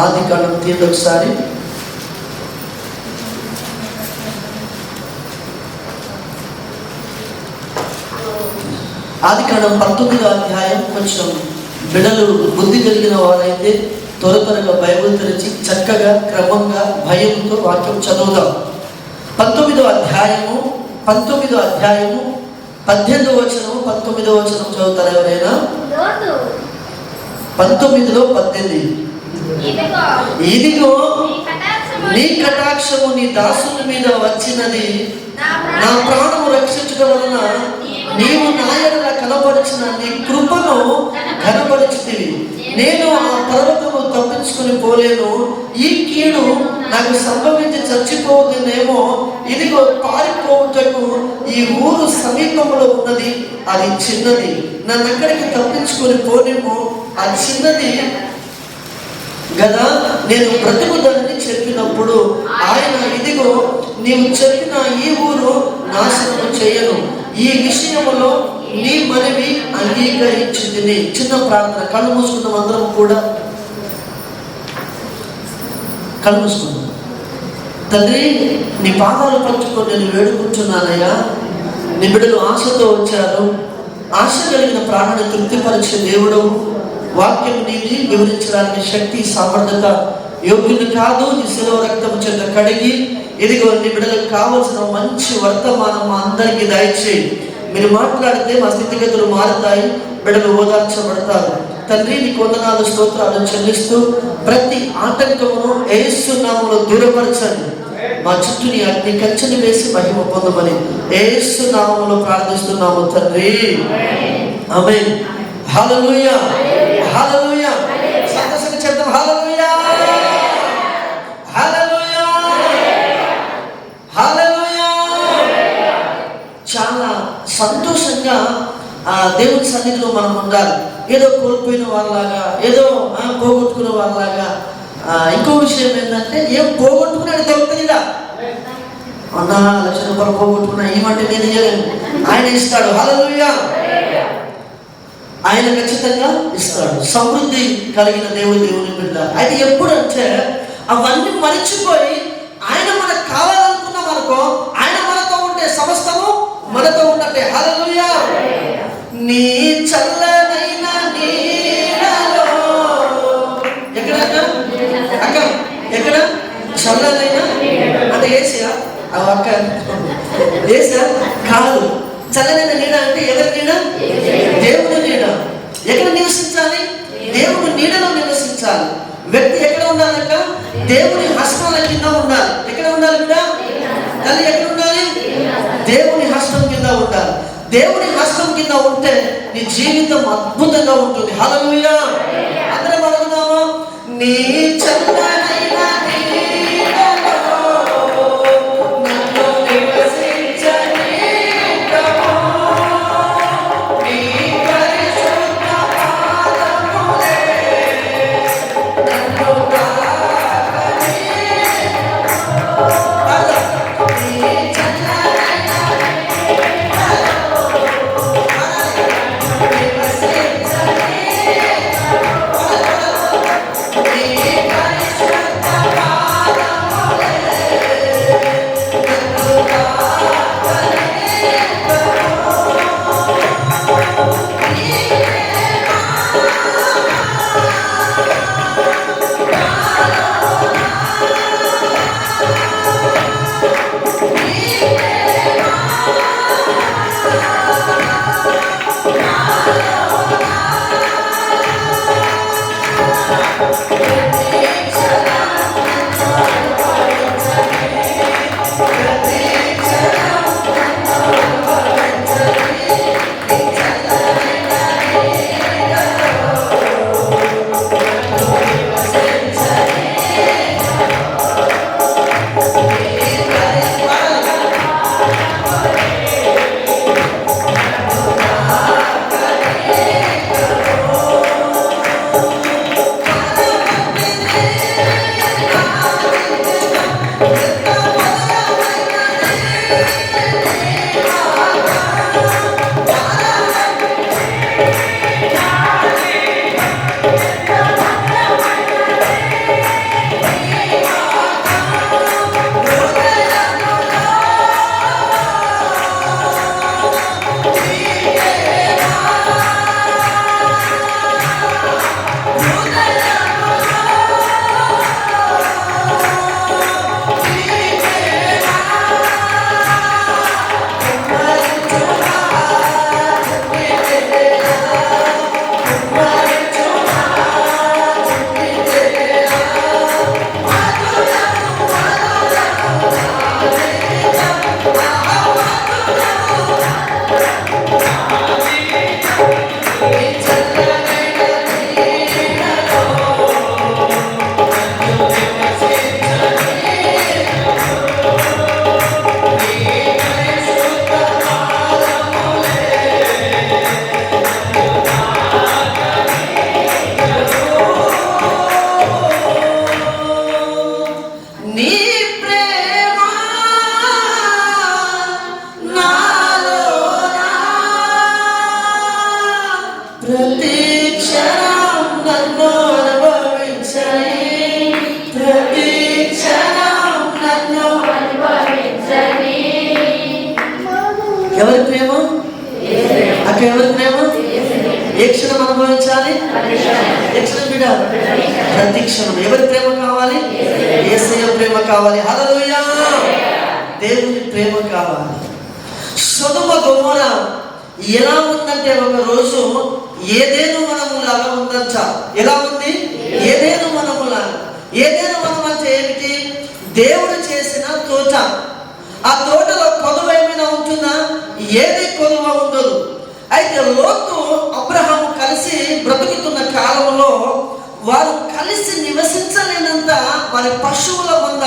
ఆదికాండం తీయండి ఒకసారి. ఆదికాండం 19వ అధ్యాయం. కొంచెం బిడలు బుద్ధి కలిగిన వారైతే త్వరగా బైబిల్ తెరిచి చక్కగా క్రమంగా భయంతో వాక్యం చదువుదాం. 19వ అధ్యాయము 18వ వచనం 19వ వచనం చదువుతారు ఎవరైనా? 19లో 18. ఇదిగో నీ కటాక్షము నీ దాసుని మీద వచ్చినది, నా ప్రాణము రక్షించడం వలన నీవు నా ఎడల కనపరిచిన నీ కృపను కనపరిచితివి. నేను ఆ పర్వతము తప్పించుకుని పోలేను. ఈ కీడు నాకు సంభవించి చచ్చిపోతుందేమో. ఇదిగో పారిపోవుటకు ఈ ఊరు సమీపంలో ఉన్నది, అది చిన్నది. నన్ను అక్కడికి తప్పించుకుని పోలేము, అది చిన్నది గదా. నేను బ్రతుకుదని చెప్పినప్పుడు ఆయన, ఇదిగో నీవు చెప్పిన ఈ ఊరు నాశనము చేయను, ఈ విషయంలో నీ మనవి అంగీకరించింది. చిన్న ప్రార్థన, కళ్ళు మూసుకుందాం అందరం కూడా. కళ్ళు మూసుకుందాం. తండ్రి, నీ పాదాలు పంచుకొని నేను వేడుకుంటున్నానయ్యా. నీ బిడ్డలు ఆశతో వచ్చారు. ఆశ కలిగిన ప్రాణాన్ని తృప్తిపరిచే దేవుడు. వాక్యం నీది, వివరించడానికి శక్తి సామర్థ్యత యోగ్యులు కాదు. నీ శిలువ రక్తము చేత కడిగి, ఇదిగో నీ బిడ్డలకు కావలసిన మంచి వర్తమానం మా అందరికీ దయచేయి. మీరు మాట్లాడితే మా స్థితిగతులు మారుతాయి, బిడ్డలు ఓదార్చబడతారు. తండ్రి, నీ వందనాలు స్తోత్రాలు చెల్లిస్తూ ప్రతి ఆటంకమును యేసు నామములో దూరపరచండి. మా చుట్టూ నీ అగ్ని కంచెని వేసి మహిమ పొందమని యేసు నామములో ప్రార్థిస్తున్నాము తండ్రి. ఆమేన్. హల్లెలూయా, హల్లెలూయా. సంతోషంగా చెప్తాం హల్లెలూయా, హల్లెలూయా, హల్లెలూయా. చాలా సంతోషంగా దేవుని సన్నిధిలో మనం ఉండాలి. ఏదో కోల్పోయిన వాళ్ళలాగా, ఏదో పోగొట్టుకున్న వాళ్ళలాగా. ఇంకో విషయం ఏంటంటే, ఏం పోగొట్టుకున్నాడు దొరుకుతుందిగా. అన్నా ₹1,00,000 పోగొట్టుకున్నా, ఏమంటే నేను ఇయ్యలేను, ఆయన ఇస్తాడు. హల్లెలూయా. ఆయన ఖచ్చితంగా ఇస్తాడు. సమృద్ధి కలిగిన దేవుని బిడ్డ. అయితే ఎప్పుడంటే అవన్నీ మరిచిపోయి ఆయన మనకు కావాలనుకున్నాం అనుకో, ఆయన మనతో ఉంటే సమస్తము మనతో ఉన్నట్టే. హల్లెలూయా. నీ చల్లనైన నీడలో, ఎక్కడ అక్క, ఎక్కడ చల్లనైన అంటే ఏసియా? అక్క ఏసియా కాదు. చల్లనైన నీడ అంటే ఎవరి నీడ? దేవుని నీడ. ఎక్కడ నివసించాలి? దేవుని నీడలో నివసించాలి. వ్యక్తి ఎక్కడ ఉండాలక్క? దేవుని హస్తాల కింద ఉండాలి. ఎక్కడ ఉండాలి బిడ్డ? తల్లి ఎక్కడ ఉండాలి? దేవుని హస్తం కింద ఉండాలి. దేవుని హస్తం కింద ఉంటే నీ జీవితం అద్భుతంగా ఉంటుంది. హల్లెలూయా. అందరం అడుగుదామా? నీ చల్లనైన నీడలో నన్ను నివసించని ప్రభు, నీ పరిశుద్ధ పాదములే నన్ను తాకని. నీ చల్లనైన నివసించని ఎవరి ప్రేమ? అక్క ఎవరి ప్రేమ? ఏ క్షణం అనుభవించాలి? ఏ క్షణం బిడ్డ? ప్రతి క్షణం. ఎవరి ప్రేమ కావాలి? యేసయ్య ప్రేమ కావాలి. హల్లెలూయా! దేవుని ప్రేమ కావాలి. సొదొమ గొమొర ఎలా ఉందంటే ఒక రోజు ఏదేను వనములాగా ఉందంట. ఎలా ఉంది? ఏదేను వనములాగా. ఏదేను వనం అంటే ఏమిటి? దేవుడు చేసిన తోట. ఆ తోటలో కొదువ ఏమైనా ఉంటుందా? ఏది కొదువ ఉండదు. అయితే లోతు అబ్రహాము కలిసి బ్రతుకుతున్న కాలంలో వారు కలిసి నివసించలేనంత వారి పశువుల మంద,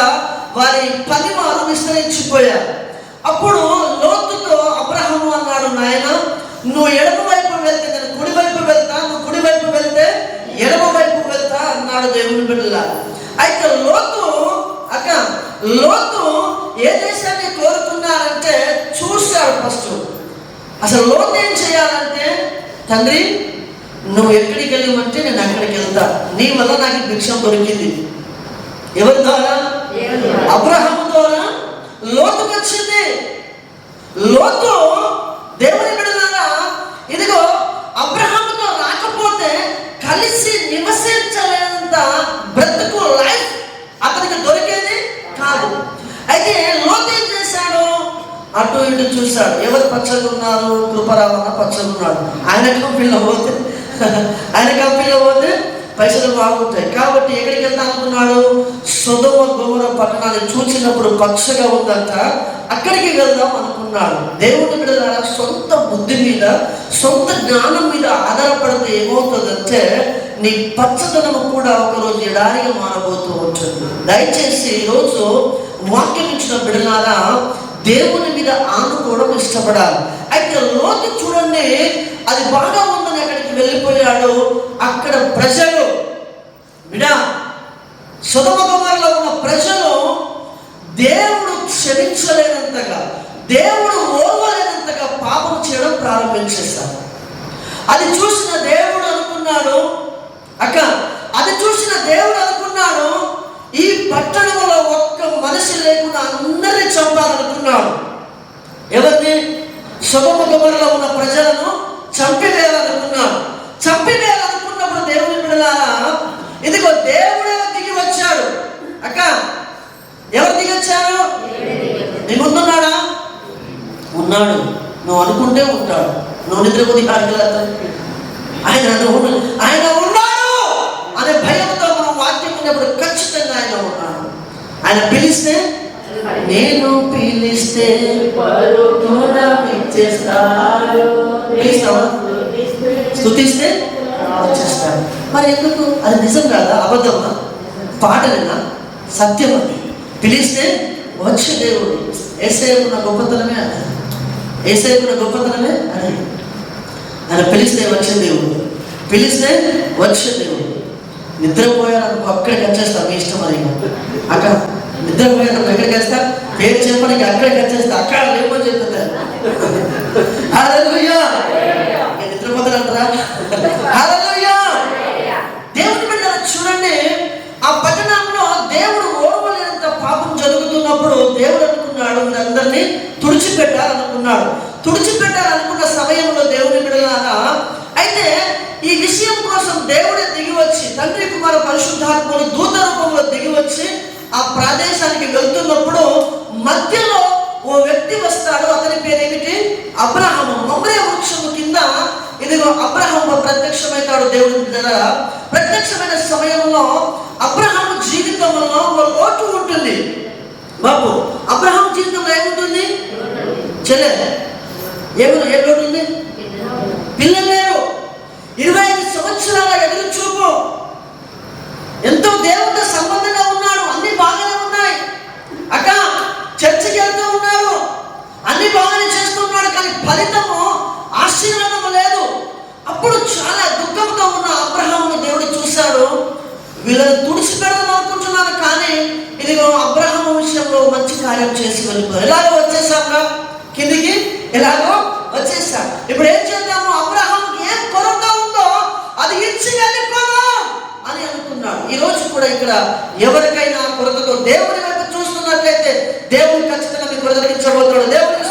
వారి పనివారు విస్తరించిపోయారు. అప్పుడు లోతుతో అబ్రహాము అన్నాడు, నాయన నువ్వు ఎడమ వైపు వెళ్తే నేను కుడి వైపు వెళ్తా, నువ్వు కుడి వైపు వెళ్తే ఎడమ వైపు వెళ్తా అన్నాడు దేవుని బిడ్డలారా. అయితే లోతు ఏ దేశాన్ని కోరుకున్నారంటే చూశాడు ఫస్ట్. అసలు లోతు ఏం చేయాలంటే, తండ్రి నువ్వు ఎక్కడికి వెళ్ళమంటే నేను అక్కడికి వెళ్తా, నీ వల్ల నాకు భిక్షం దొరికింది. ఎవరి ద్వారా? అబ్రహాము ద్వారా లోతుకు వచ్చింది. లోతు దేవుని బిడ్డలారా, ఇదిగో అబ్రహాముతో రాకపోతే కలిసి నివసించలేనంత బ్రతుకు లైఫ్ అతనికి దొరికేది కాదు. అయితే లోతు ఏం చేశాడు? అటు ఇటు చూశాడు. ఎవరు పచ్చగా ఉన్నారు? కృపరావన్న పచ్చగా ఉన్నాడు. ఆయన కంపెనీలో పోతే పైసలు బాగుంటాయి కాబట్టి ఎక్కడికి వెళ్తా అనుకున్నాడు? సొదొమ గొమొర పట్టణాన్ని చూసినప్పుడు పచ్చగా ఉందంట, అక్కడికి వెళ్దాం అనుకున్నాడు. దేవుని బిడ్డలారా, సొంత బుద్ధి మీద, సొంత జ్ఞానం మీద ఆధారపడితే ఏమవుతుందంటే నీ పచ్చదనం కూడా ఒకరోజు ఎడారిగా మారబోతూ ఉంటుంది. దయచేసి ఈరోజు వాక్యం ఇచ్చిన బిడ్డలారా, దేవుని మీద ఆనుకోవడం ఇష్టపడాలి. అయితే లోతు చూడండి, అది బాగా ఉందని అక్కడికి వెళ్ళిపోయాడు. అక్కడ ప్రజలు సొదొమ గొమొరలో ఉన్న ప్రజలు దేవుడు క్షమించలేనంతగా, దేవుడు ఓర్వలేనంతగా పాపం చేయడం ప్రారంభించేశారు. అది చూసిన దేవుడు అనుకున్నాడు, ఈ పట్టణంలో ఒక్క మనిషి లేకుండా అందరినీ చంపాలనుకున్నాడు. ఎవరిని? సొదొమ గొమొరలో ఉన్న ప్రజలను చంపివేయాలనుకున్నాడు. చంపివేయాలనుకున్నప్పుడు దేవుని బిడ్డలారా, ఇదిగో దేవుడే దిగి వచ్చాడు. ఎవరు దిగి వచ్చారు? నీ ముందున్నాడా? ఉన్నాడు. నువ్వు అనుకుంటే ఉంటాడు. నువ్వు నిద్రపోతే ఆయన ఉన్నాడు అనే భయంతో మనం వాక్యం ఉన్నప్పుడు ఖచ్చితంగా ఆయన ఉన్నాడు. ఆయన పిలిస్తే, నేను పిలిస్తే పిలుస్తావా? స్తుతిస్తే వచ్చేస్తాడు. మరి ఎందుకు? అది నిజం కాదా? అబద్ధమా? పాటలేనా? సత్యమా? పిలిస్తే వచ్చే దేవుడు. యేసయ్యకున్న గొప్పతనమే అది. యేసయ్యకున్న గొప్పతనమే అది. ఆయన పిలిస్తే వచ్చే దేవుడు, పిలిస్తే వచ్చే దేవుడు. నిద్రపోయారనుకో అక్కడికి వచ్చేస్తా, మీ ఇష్టం. అది అక్కడ నిద్రపోయారనుకో ఎక్కడికి వచ్చేస్తా? పేరు చెప్పడానికి అక్కడికి వచ్చేస్తా. అక్కడ లేకపోతే చెప్తారు. హల్లెలూయా! నిద్రపోతారంటారా? హల్లెలూయా! దేవుని బిడ్డలు చూడండి, ఆ పట్టణంలో దేవుడు ఓర్వలేనంత పాపం జరుగుతున్నప్పుడు దేవుడు అనుకున్నాడు, మీరందరినీ తుడిచిపెట్టాలనుకున్నాడు. తుడిచిపెట్టాలనుకున్న సమయంలో దేవుని బిడ్డలారా, అయితే ఈ విషయం కోసం దేవుడే దిగి వచ్చి, తండ్రి కుమార పరిశుద్ధాత్మలు దూత రూపంలో దిగి వచ్చి ఆ ప్రదేశానికి వెళ్తున్నప్పుడు మధ్యలో ఓ వ్యక్తి వస్తాడు. అతని పేరు ఏమిటి? అబ్రహాము. మమ్రే వృక్షము కింద ఇదిగో అబ్రహాము ప్రత్యక్షమవుతాడు. దేవుడి బిడ్డలారా, ప్రత్యక్షమైన సమయంలో అబ్రహాము జీవితంలో ఒక లోటు ఉంటుంది. బాబు, అబ్రహాము జీవితంలో ఏముంటుంది? చెల్లె ఏ లోటు ఉంది? పిల్లలు లేరు. 25 సంవత్సరాల ఎదురు చూపు. ఎంతో దేవుడితో సంబంధంగా ఉన్నాడు. అన్ని బాగానే ఉన్నాయి. చర్చికి వెళ్తూ ఉన్నాడు. అన్ని బాగానే చేస్తున్నాడు. కానీ ఫలితము, ఆశీర్వాదము లేదు. అప్పుడు చాలా దుఃఖంతో ఉన్న అబ్రహామును దేవుడు చూశాడు. వీళ్ళని తుడిచిపెడదాం అనుకుంటున్నాను, కానీ ఇదిగో అబ్రహాము విషయంలో మంచి కార్యం చేసి వెళ్ళిపోయారు. ఎలాగో వచ్చేసాక కిందికి, ఎలాగో వచ్చేసాం. ఇప్పుడు ఏం చేద్దాము? అబ్రహాముకి ఏం కొరత ఉందో అది ఇచ్చి వెళ్ళిపోదాం అని అనుకున్నాడు. ఈ రోజు కూడా ఇక్కడ ఎవరికైనా కొరతతో దేవుని వైపు చూస్తున్నట్లయితే దేవుడు ఖచ్చితంగా మీ కొరత తీర్చబోతున్నాడు. దేవుడికి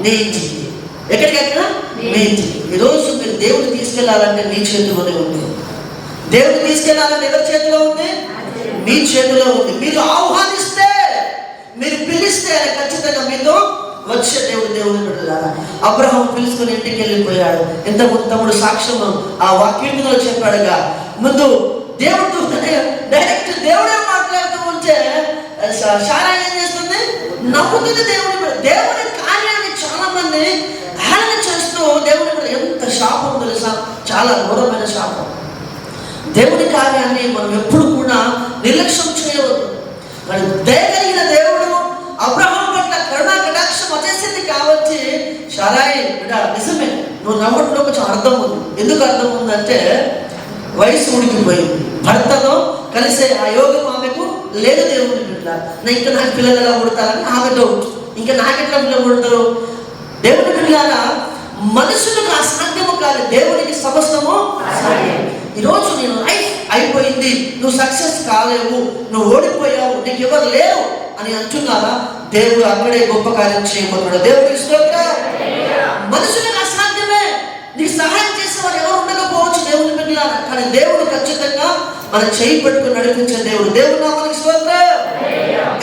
నీ ఇంటికి. ఎక్కడికెక్కడ? మీ ఇంటికి. ఈరోజు మీరు దేవుడిని తీసుకెళ్లాలంటే మీ చేతిలోనే ఉంది. దేవుడిని తీసుకెళ్లాలంటే ఎవరి చేతిలో ఉంది? మీ చేతిలో ఉంది. మీరు ఆహ్వానిస్తే, మీరు పిలిస్తే ఖచ్చితంగా మీతో వచ్చే దేవుడిని బిడ్డలారా. అబ్రహాం పిలుచుకుని ఇంటికి వెళ్ళిపోయాడు. ఇంతకుముందు తమ్ముడు సాక్ష్యం ఆ వాక్యంలో చెప్పాడుగా. ముందు దేవుడు డైరెక్ట్ దేవుడే మాట్లాడుతూ ఉంటే శారా ఏం చేస్తుంది? నమ్ముతుంది దేవుడి కార్యాన్ని. చాలా మంది హేళన చేస్తూ దేవుడి ఎంత శాపం తెలుసా? చాలా ఘోరమైన శాపం. దేవుడి కార్యాన్ని మనం ఎప్పుడు కూడా నిర్లక్ష్యం చేయవద్దు. మరి దయగలిగిన దేవుడు అబ్రహాం పట్ల కరుణా కటాక్షం వచ్చేసింది కాబట్టి శారాయి బిడ్డ నిజమే, నువ్వు నవ్వట్లో కొంచెం అర్థం ఉంది. ఎందుకు అర్థం ఉందంటే వయసు ఉడికిపోయింది. భర్తతో కలిసే ఆ యోగం ఆమెకు లేదు. దేవుని బిడ్డ ఇంకా నాకు పిల్లలు ఎలా పుడతారని ఆమె డౌట్. ఇంకా నాకెట్లా పిల్లలు పుడతారు? దేవుని బిడ్డలారా, మనుషులకు అసాధ్యము కాదు, దేవునికి సమస్తము. ఈరోజు నేను లైఫ్ అయిపోయింది, నువ్వు సక్సెస్ కాలేవు, నువ్వు ఓడిపోయావు, నీకు ఎవరు లేరు అని అంటున్నారా? దేవుడు అక్కడే గొప్ప కార్యం చేయబోతున్నాడు. దేవుడికి స్తోత్రం. మనుషులకు అసాధ్యమే, నీకు సహాయం చేసేవారు ఎవరు ఉండకపోవచ్చు దేవుని బిడ్డలారా, కానీ దేవుడు ఖచ్చితంగా మన చేయి పట్టుకుని నడిపించే దేవుడు. దేవుడు నామానికి స్తోత్రం.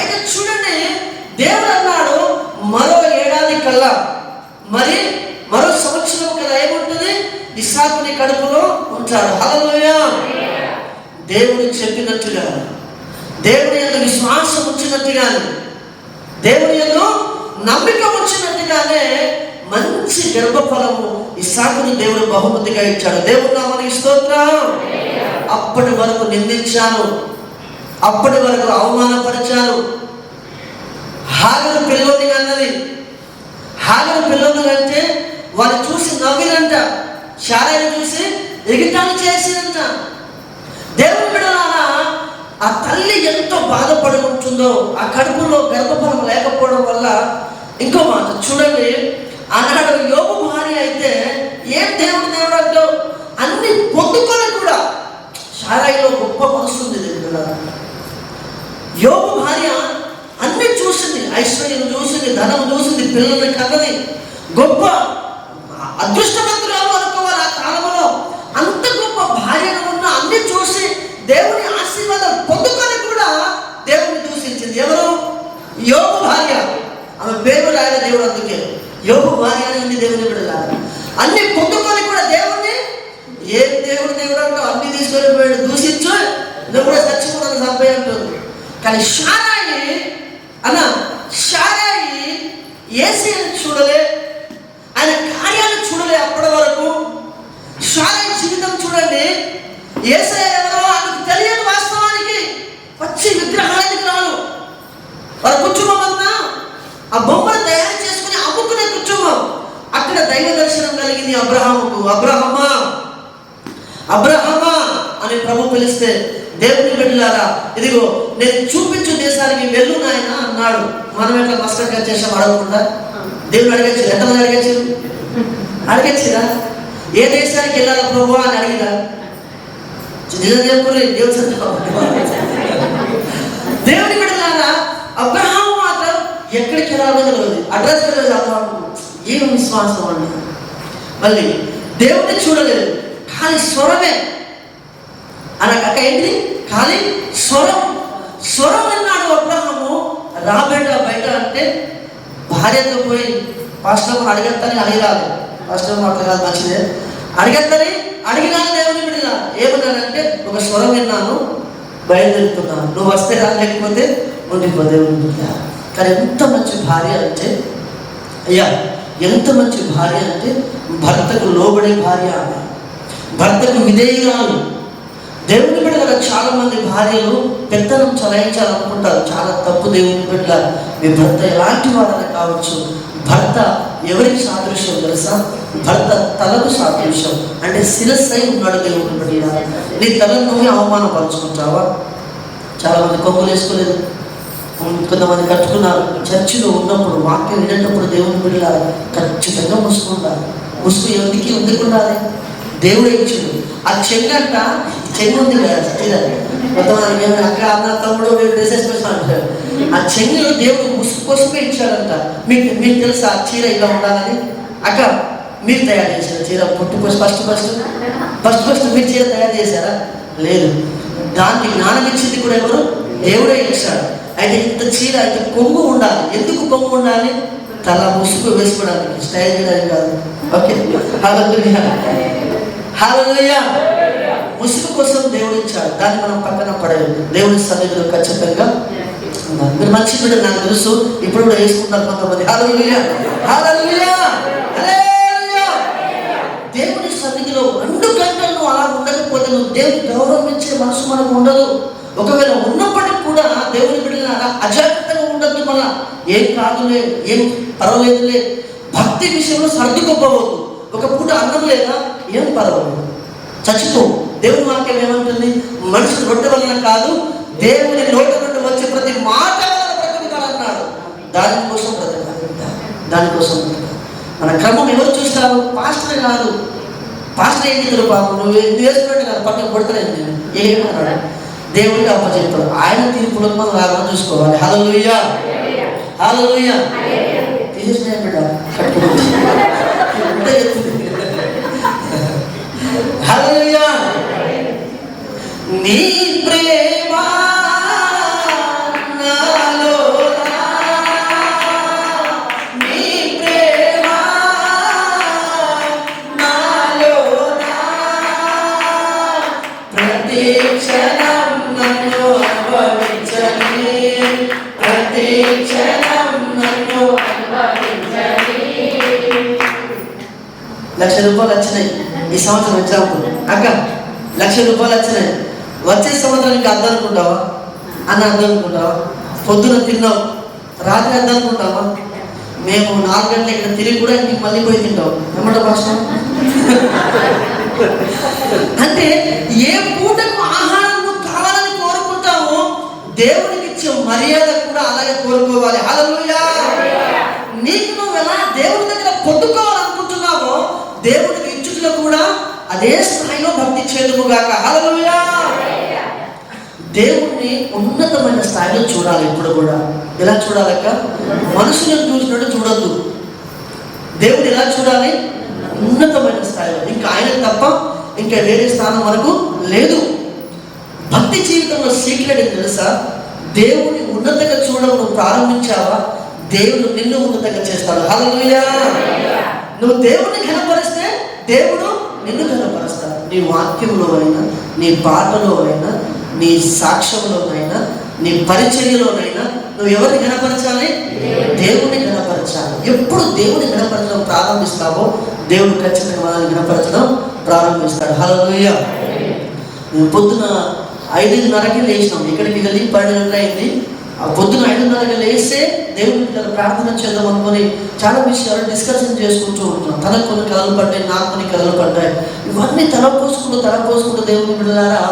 అయితే చూడండి, దేవుడు అన్నాడు మరో ఏడాది కల్లా, మరి మరో సంవత్సరం కల్లా ఏముంటుంది? ఇస్సాకుని కడుపులో ఉంటాడు. హల్లెలూయా. దేవుడు చెప్పినట్టుగా, దేవుని యందు విశ్వాసం ఉంచినట్టుగానే, దేవుని యందు నమ్మిక ఉంచినట్టుగానే మంచి గర్భఫలము ఇస్సాకుని దేవుడు బహుమతిగా ఇచ్చాడు. దేవుడు నామానికి స్తోత్రం. అప్పటి వరకు నిందించాను, అప్పటి వరకు అవమానపరిచాను. హాగరు పిల్లోని అన్నది. హాగరు పిల్లోని అంటే వాళ్ళు చూసి నవ్వినంట, శారాయిని చూసి ఎగిటాలు చేసినంట. దేవుని బిడ్డలారా, ఆ తల్లి ఎంతో బాధపడి ఉంటుందో ఆ కడుపులో గర్భఫలం లేకపోవడం వల్ల. ఇంకో మాట చూడండి, ఆనాడు యోబు భార్య అయితే ఏం దేవుడు అంటూ అన్ని పొందుకొని కూడా శారాయిలో గొప్ప మనసుంది. యోబు భార్య అన్ని చూసింది, ఐశ్వర్యం చూసింది, ధనం చూసింది, పిల్లల్ని కన్నది, గొప్ప అదృష్టవంతురాలు అనుకోవాలి. ఆ కాలంలో అంత గొప్ప భార్యను ఉన్న అన్ని చూసి దేవుని ఆశీర్వాదం పొందుకొని కూడా దేవుని దూషించింది. ఎవరు? యోబు భార్య. ఆమె పేరు రాయల దేవుడు, అందుకే యోబు భార్య అని ఉంది. దేవుని బిడ్డలారా, అన్ని పొందుకొని కూడా దేవుణ్ణి ఏం దేవుడు అంటూ అన్ని తీసుకొని పోయాడు. దూషించు, నువ్వు కూడా చచ్చిపోతాను చంపే అంటుంది. కానీ శారాయి యేసయ్యను చూడలే, ఆయన కార్యాలు చూడలే. అప్పటి వరకు శారాయి జీవితం చూడండి. యేసయ్య ఎవరో ఆమెకు తెలియదు. వాస్తవానికి వచ్చి విగ్రహానికి రాను, వాళ్ళ కుటుంబం అంతా ఆ బొమ్మను తయారు చేసుకుని అమ్ముకునే కుటుంబం. అక్కడ దైవ దర్శనం కలిగింది అబ్రహాముకు. అబ్రహమా అని ప్రభు పిలిస్తే, దేవుని బిడ్డలారా, ఇదిగో నేను చూపించు దేశానికి వెళ్ళు నాయన అన్నాడు. మనం ఎట్లా మస్టర్గా చేసాం అడగకుండా? దేవుడు అడగచ్చు. ఎంతమంది అడగచ్చిరా? ఏ దేశానికి వెళ్ళాలి ప్రభు అని అడిగిరా? దేవుని బిడ్డలారా, అబ్రహాము మాత్రం ఎక్కడికి వెళ్ళాలో తెలియదు, అడ్రస్ తెలియదు. అబ్రహాము ఏం విశ్వాసం అండి. మళ్ళీ దేవుడిని చూడలేదు, ఖాళీ స్వరమే. అక్క ఏంటి? ఖాళీ స్వరం అన్నాడు అబ్రహాము. రాబేట బయట అంటే భార్యతో పోయి పాస్టర్ అడిగేస్తాని అడిగిరాదు. పాస్టర్ మాట కాదు, మంచిదే, అడిగేస్తాని అడిగినాను. దేవుని బిడ్డ ఏమన్నానంటే, ఒక స్వరం విన్నాను, బయలుదేరుతున్నాను, నువ్వు వస్తే రా, లేకపోతే ఉండిపో. దేవుని బిడ్డ, కానీ ఎంత మంచి భార్య అంటే, అయ్యా ఎంత మంచి భార్య అంటే, భర్తకు లోబడే భార్య, భర్తకు విధేయురాలు. దేవుని బిడ్డ చాలా మంది భార్యలు పెత్తనం చలాయించాలనుకుంటారు. చాలా తప్పు. దేవుని బిడ్డ, మీ భర్త ఎలాంటి వాడని కావచ్చు. భర్త ఎవరికి సాదృశ్యం తెలుసా? భర్త తలకు సాదృశ్యం. అంటే శిరస్సై ఉన్నాడు దేవుని బిడ్డ. నీ తలను నువ్వే అవమానపరుచుకుంటావా? చాలా మంది కొమ్ములు వేసుకోలేదు, కొంతమంది కట్టుకున్నారు. చర్చిలో ఉన్నప్పుడు, వాక్యం వినేటప్పుడు దేవుని బిడ్డ ఖచ్చితంగా ముసుకుంటారు. ముసుగు ఎందుకు ఉండాలి? దేవుడే ఇచ్చాడు. ఆ చెంగంట చెంగు ఉంది కదా చీర, మొత్తం అక్క అన్న తమ్ముడు డ్రెస్ వేసుకొచ్చిన అంటారు. ఆ చెంగులో దేవుడు ముసుగు కోసమే ఇచ్చాడంట. మీకు తెలుసా ఆ చీర ఇలా ఉండాలని? అక్క మీరు తయారు చేశారు చీర పుట్టుకోసం ఫస్ట్ మీరు చీర తయారు చేశారా? లేదు. దానికి జ్ఞానం ఇచ్చింది కూడా ఎవరు? దేవుడే ఇచ్చాడు. అయితే ఇంత చీర అయితే కొంగు ఉండాలి. ఎందుకు కొంగు ఉండాలి? తల ముసుగు వేసుకోవడానికి, స్టైల్ చేయడానికి కాదు. ఓకే, హల్లెలూయా హల్లెలూయా. ముసుగు కోసం దేవుడు ఇచ్చాడు. దాన్ని మనం పక్కన పడేది. దేవుడి సన్నిధిలో ఖచ్చితంగా మీరు మంచి బిడ్డ నాకు తెలుసు, ఇప్పుడు కూడా వేసుకుంటారు కొంతమంది. హల్లెలూయా హల్లెలూయా హల్లెలూయా. దేవుడి సన్నిధిలో 2 గంటలు నువ్వు అలా ఉండకపోతే నువ్వు దేవుని గౌరవించే మనసు మనకు ఉండదు. ఒకవేళ ఉన్నప్పటికీ కూడా దేవుని బిడ్డలు అలా అజాగ్రత్తగా ఉండద్దు. మళ్ళా ఏం కాదులే, ఏం పర్వాలేదులే, భక్తి విషయంలో సర్దుకోపోవద్దు. ఒక పూట అన్నం లేదా ఏం పర్వాలేదు, చచ్చిపో. దేవుని వాక్యం ఏమంటుంది? మనుషులు రొట్టె వలన కాదు, దేవుని నోటి నుండి వచ్చే ప్రతి మాట వలన బ్రతుకుతారన్నాడు. దానికోసం బ్రతకాలి, దానికోసం బ్రతకాలి. మన క్రమం ఎవరు చూస్తారు? పాస్టర్ కాదు. పాస్టర్ ఏం చేద్దరు పాపం, నువ్వు వేసుకున్నట్టు కాదు, పక్కన కొడతలేదు. నేను ఏమన్నాడు? దేవుడికి అప్పచెప్తాడు. ఆయన తీర్పులకు మనం రాగా చూసుకోవాలి. హల్లెలూయా హల్లెలూయా. తీసేసిన బిడ్డ కట్టుకుంటే హల్లెలూయా. నీ ప్రేమ నాలో, నీ ప్రేమ నాలో, ప్రతి క్షణం నన్ను అనుభవించని, ప్రతి క్షణం నన్ను అనుభవించని. 1,00,000 రూపాయలు వచ్చినాయి ఈ సంవత్సరం. ఎగ్జాంపుల్ అక్క 1,00,000 రూపాయలు వచ్చినాయి. వచ్చే సంవత్సరానికి అర్థం అనుకుంటావా? అన్న అర్థం అనుకుంటావా? పొద్దున తిన్నావు, రాత్రి అర్థం అనుకుంటావా? మేము 4 గంటలు ఇక్కడ తిరిగి కూడా నీకు మళ్ళీ పోయి తింటావు. ఏమంటావు భాష? అంటే ఏ పూటకు ఆహారం నువ్వు కావాలని కోరుకుంటావు, దేవునికి ఇచ్చే మర్యాద కూడా అలాగే కోరుకోవాలి. హల్లెలూయా. నీకు నువ్వు ఎలా దేవుని దగ్గర పొద్దుకోవాలనుకుంటున్నావో దేవునికి ఇచ్చుట్లో కూడా అదే స్థాయిలో భక్తి చేదుముగాక. హల్లెలూయా. దేవుణ్ణి ఉన్నతమైన స్థాయిలో చూడాలి. ఇప్పుడు కూడా ఎలా చూడాలక్క? మనుషులను చూసినట్టు చూడొద్దు. దేవుడు ఎలా చూడాలి? ఉన్నతమైన స్థాయిలో. ఇంకా ఆయన తప్ప ఇంకా వేరే స్థానం వరకు లేదు. భక్తి జీవితంలో సీక్రెట్ ఏం తెలుసా? దేవుని ఉన్నతంగా చూడడం నువ్వు ప్రారంభించావా, దేవుడు నిన్ను ఉన్నతంగా చేస్తాడు. హల్లెలూయా. నువ్వు దేవుడిని ఘనపరిస్తే దేవుడు నిన్ను ఘనపరుస్తాడు. నీ వాక్యంలో అయినా, నీ పాటలో అయినా, నీ సాక్ష్యంలోనైనా, నీ పరిచర్యలోనైనా నువ్వు ఎవరిని ఘనపరచాలి? దేవుని ఘనపరచాలి. ఎప్పుడు దేవుని ఘనపరచడం ప్రారంభిస్తావో దేవుడు ఖచ్చితంగా మనల్ని ఘనపరచడం ప్రారంభిస్తాడు. హల్లెలూయా. మేము పొద్దున 5:30కి లేచినాం. ఇక్కడికి వెళ్ళి 12 గంటలు అయింది. ఆ పొద్దున 5:30కి లేస్తే దేవుని ప్రార్థన చేద్దాం అనుకొని చాలా విషయాలు డిస్కషన్ చేసుకుంటూ ఉంటున్నాం. తనకు కొన్ని కథలు పడ్డాయి, నాకు కొన్ని కథలు పడ్డాయి. ఇవన్నీ తలపోసుకుంటూ దేవుని బిడ్డలారా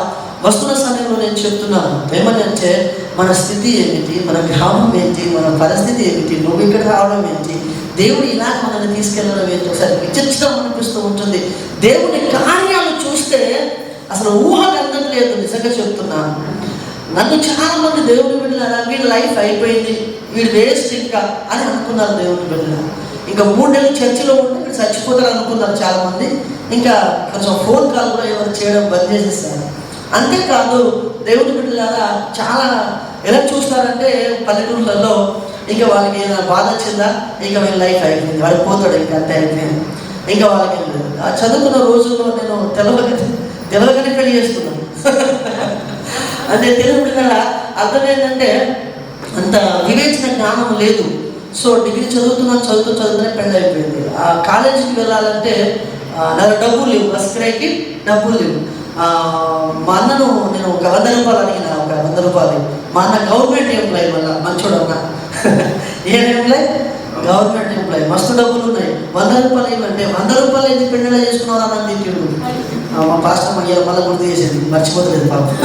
వస్తున్న సమయంలో నేను చెప్తున్నాను ఏమని అంటే, మన స్థితి ఏమిటి, మన గ్రామం ఏంటి, మన పరిస్థితి ఏమిటి, నువ్వు ఇక్కడ రావడం ఏంటి, దేవుడు ఇలా మనల్ని తీసుకెళ్ళడం ఏంటి, ఒకసారి విచక్షణ అనిపిస్తూ ఉంటుంది. దేవుని కార్యాలు చూస్తే అసలు ఊహకు అందట్లేదు. నిజంగా చెప్తున్నాను. నన్ను చాలా మంది దేవుని బిడ్డలారా వీడి లైఫ్ అయిపోయింది, వీడు వేస్ట్ ఇంకా అని అనుకున్నారు. దేవుని బిడ్డల ఇంకా 3 నెలలు చర్చిలో ఉంటే ఇక్కడ చచ్చిపోతారు అనుకున్నారు చాలా మంది. ఇంకా కొంచెం ఫోన్ కాల్ కూడా ఎవరు చేయడం బంద్ చేసేస్తారు. అంతేకాదు దేవుని బిడ్డలారా చాలా ఎలా చూస్తారంటే పల్లెటూళ్ళలో ఇంకా వాళ్ళకి ఏదైనా బాధ వచ్చిందా, ఇంకా వీళ్ళ లైఫ్ అయిపోయింది, వాడికి పోతాడు, ఇంకా అంతే అయిపోయింది, ఇంకా వాళ్ళకి ఆ చదువుకున్న రోజుల్లో నేను తెలవగానే పెళ్లి చేసుకున్నాను. అంటే తెలుగు బిడ్డల అర్థం ఏంటంటే అంత వివేచన జ్ఞానం లేదు. సో డిగ్రీ చదువుతూనే పెళ్ళి అయిపోయింది. ఆ కాలేజీకి వెళ్ళాలంటే నాకు డబ్బులు లేవు, బస్ కిరాయికి డబ్బులు లేవు. మా అన్నను నేను ఒక 100 రూపాయలు అడిగిన, ఒక 100 రూపాయలు. మా అన్న గవర్నమెంట్ ఎంప్లాయీ, వల్ల మంచోడు అన్న. ఏం ఎంప్లాయ్? గవర్నమెంట్ ఎంప్లాయీ, మస్తు డబ్బులు ఉన్నాయి. 100 రూపాయలు ఏమంటే 100 రూపాయలు ఎందుకు పెళ్ళిలా చేసుకున్నారా అని తింటాడు. మా పాస్టర్ అయ్యారు మళ్ళీ గుర్తు చేసేది, మర్చిపోతలేదు పాపం.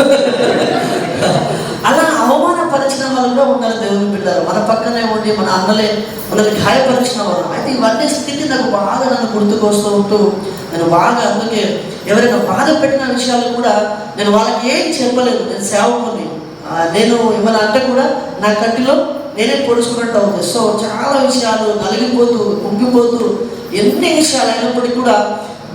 అలా అవమానపరిచిన వాళ్ళు కూడా ఉన్నారు దేవుని బిడ్డలు. మన పక్కనే ఉండి మన అన్నలే మనల్ని గాయపరిచిన వాళ్ళు. అయితే ఇవన్నీ స్థితి నాకు బాగా నన్ను గుర్తుకొస్తూ ఉంటూ నేను బాగా అందుకే ఎవరైనా బాధ పెట్టిన విషయాలు కూడా నేను వాళ్ళకి ఏం చెప్పలేదు. నేను సేవకుని, నేను ఏమైనా అంటే కూడా నా కంటిలో నేనే పొడుచుకున్నట్టు అవుతుంది. సో చాలా విషయాలు నలిగిపోతూ కుంగిపోతూ ఎన్ని విషయాలు అయినప్పటికీ కూడా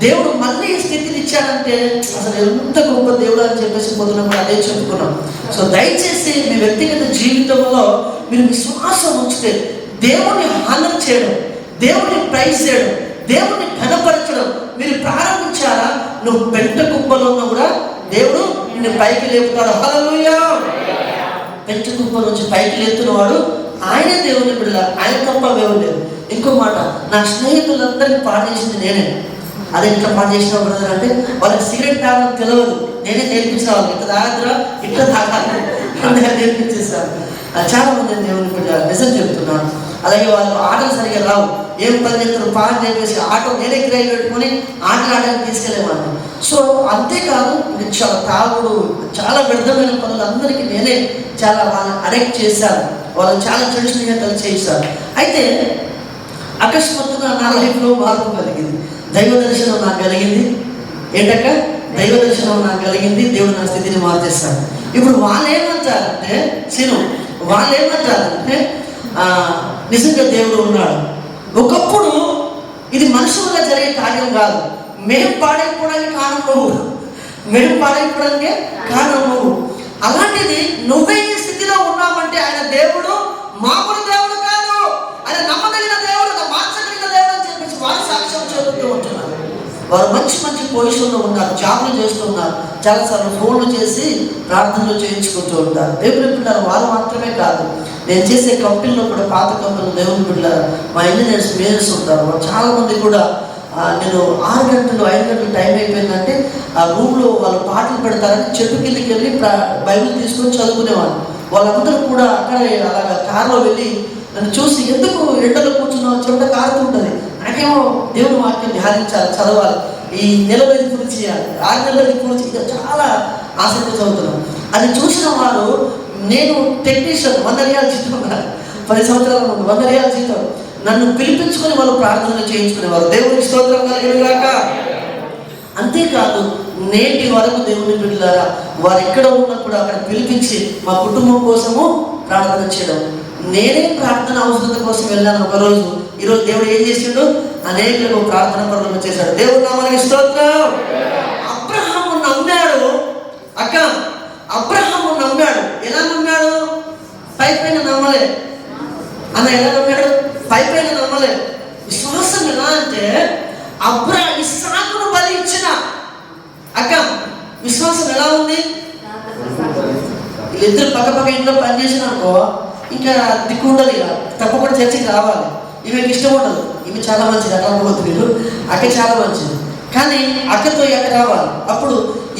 దేవుడు మళ్ళీ ఈ స్థితిని ఇచ్చాడంటే అసలు ఎంత గొప్ప దేవుడు అని చెప్పేసి పొద్దునప్పుడు అదే చెప్పుకున్నాం. సో దయచేసి మీ వ్యక్తిగత జీవితంలో మీరు విశ్వాసం ఉంచితే దేవుని హానర్ చేయడం, దేవుని ప్రైజ్ చేయడం, దేవుని ఘనపరచడం మీరు ప్రారంభించారా, నువ్వు పెంట కుప్పలో ఉన్నా కూడా దేవుడు నిన్ను పైకి లేపుతాడు. హల్లెలూయా. పెంట కుప్ప నుంచి పైకి లేపుతున్నవాడు ఆయన దేవుని బిడ్డ, ఆయన తప్ప ఎవరు లేరు. ఇంకో మాట, నా స్నేహితులందరికీ పాట చేసింది నేనే. అదే ఇట్లా పాటు చేసిన బ్రదర్ అంటే వాళ్ళకి సిగరెట్ తాగడం తెలియదు, నేనే నేర్పించిన వాళ్ళు. ఇట్లా తాగదురా, ఇట్లా తాగాలి నేర్పించేస్తాను. చాలా మంది దేవుని బిడ్డ నిజం చెప్తున్నాను. అలాగే వాళ్ళు ఆటలు సరిగా రావు, ఏం పని చేస్తారు పాట చెప్పేసి ఆటో నేనే కిరాయి పెట్టుకొని ఆటలు ఆడడానికి తీసుకెళ్ళేవాడిని. సో అంతేకాదు చాలా తాగుడు, చాలా వ్యర్థమైన పనులు అందరికీ నేనే చాలా వాళ్ళని అడెక్ట్ చేశాను, వాళ్ళని చాలా చెడు స్నేహితులు చేశాను. అయితే అకస్మాత్తుగా నా లైఫ్లో మార్పు కలిగింది. దైవ దర్శనం నాకు కలిగింది. ఏంటక్క? దైవ దర్శనం నాకు కలిగింది. దేవుడు నా స్థితిని మార్చేస్తాడు. ఇప్పుడు వాళ్ళు ఏమంటారంటే వాళ్ళు ఏమంటారంటే నిజంగా దేవుడు ఉన్నాడు. ఒకప్పుడు ఇది మనుషుల వల్ల జరిగే కార్యం కాదు. మేము పాడైపోవడానికి కారణం నువ్వు, మేము పాడైపోవడానికే కారణం నువ్వు. అలాంటిది నువ్వే ఈ స్థితిలో ఉన్నామంటే ఆయన దేవుడు మామూలు దేవుడు కాదు, ఆయన నమ్మదగిన దేవుడు, మార్చగలిగిన దేవుడు అని చెప్పేసి వారి సాక్ష్యం చెబుతూ ఉంటున్నారు. వారు మంచి మంచి పొజిషన్లో ఉన్నారు, జాబులు చేస్తూ ఉన్నారు, చాలాసార్లు ఫోన్లు చేసి ప్రార్థనలు చేయించుకుంటూ ఉంటారు. దేవుని బిడ్డలు వారు మాత్రమే కాదు, నేను చేసే కంపెనీలో కూడా పాత కంపెనీలో దేవుని బిడ్డలు మా ఇంజనీర్స్ మేనేజర్స్ ఉంటారు. వాళ్ళు చాలామంది కూడా నేను 6 గంటలు 5 గంటలు టైం అయిపోయిందంటే ఆ రూమ్లో వాళ్ళు పాటలు పెడతారని చెట్టు కిందకి వెళ్ళి బైబిల్ తీసుకొని చదువుకునేవాళ్ళు. వాళ్ళందరూ కూడా అక్కడే అలాగా కారులో వెళ్ళి నన్ను చూసి ఎందుకు ఎండలో కూర్చున్నావు, చెమట కారుతుంటుంది, నాకేమో దేవుని వాక్యం ధ్యానించాలి, చదవాలి, ఈ నెలలో ఇది పూర్తి చేయాలి, 6 నెలలు ఇది పూర్తి చేయాలి, చాలా ఆసక్తి చదువుతున్నాను. అది చూసిన వారు, నేను టెక్నీషియన్ 100 రియాలు జీతం, 10 సంవత్సరాల ముందు 100 రియాలు జీతం, నన్ను పిలిపించుకొని వాళ్ళు ప్రార్థనలు చేయించుకునేవారు. దేవునికి స్తోత్రం కలుగుగాక. అంతేకాదు నేటి వరకు దేవుని బిడ్డలారా వారు ఎక్కడ ఉన్నా కూడా అక్కడ పిలిపించి మా కుటుంబం కోసము ప్రార్థన చేయడం. నేనే ప్రార్థన అవసరత కోసం వెళ్ళాను ఒకరోజు. ఈరోజు దేవుడు ఏం చేసిండు, అనేకులకు ప్రార్థన పనులు చేశాడు. దేవుడు నామానికి స్తోత్రం. అబ్రహాము నమ్మాడు. అక్క, అబ్రహాము నమ్మాడు. ఎలా నమ్మాడు? పైపైన నమ్మలే అన్న. ఎలా నమ్మాడు? పైపైన నమ్మలే. విశ్వాసం ఎలా అంటే ఇస్సాకును బలి ఇచ్చిన అక్క విశ్వాసం ఎలా ఉంది? వీళ్ళిద్దరు పక్క ఇంట్లో పనిచేసిన అనుకో ఇంకా దిక్కు ఉండదు, ఇక తప్పకుండా చర్చికి రావాలి. ఈమెకి ఇష్టం ఉండదు, ఈమె చాలా మంచిది, అట్లా అనుకోవద్దు, అక్క చాలా మంచిది, కానీ అక్కతో ఎక్కడ రావాలి. అప్పుడు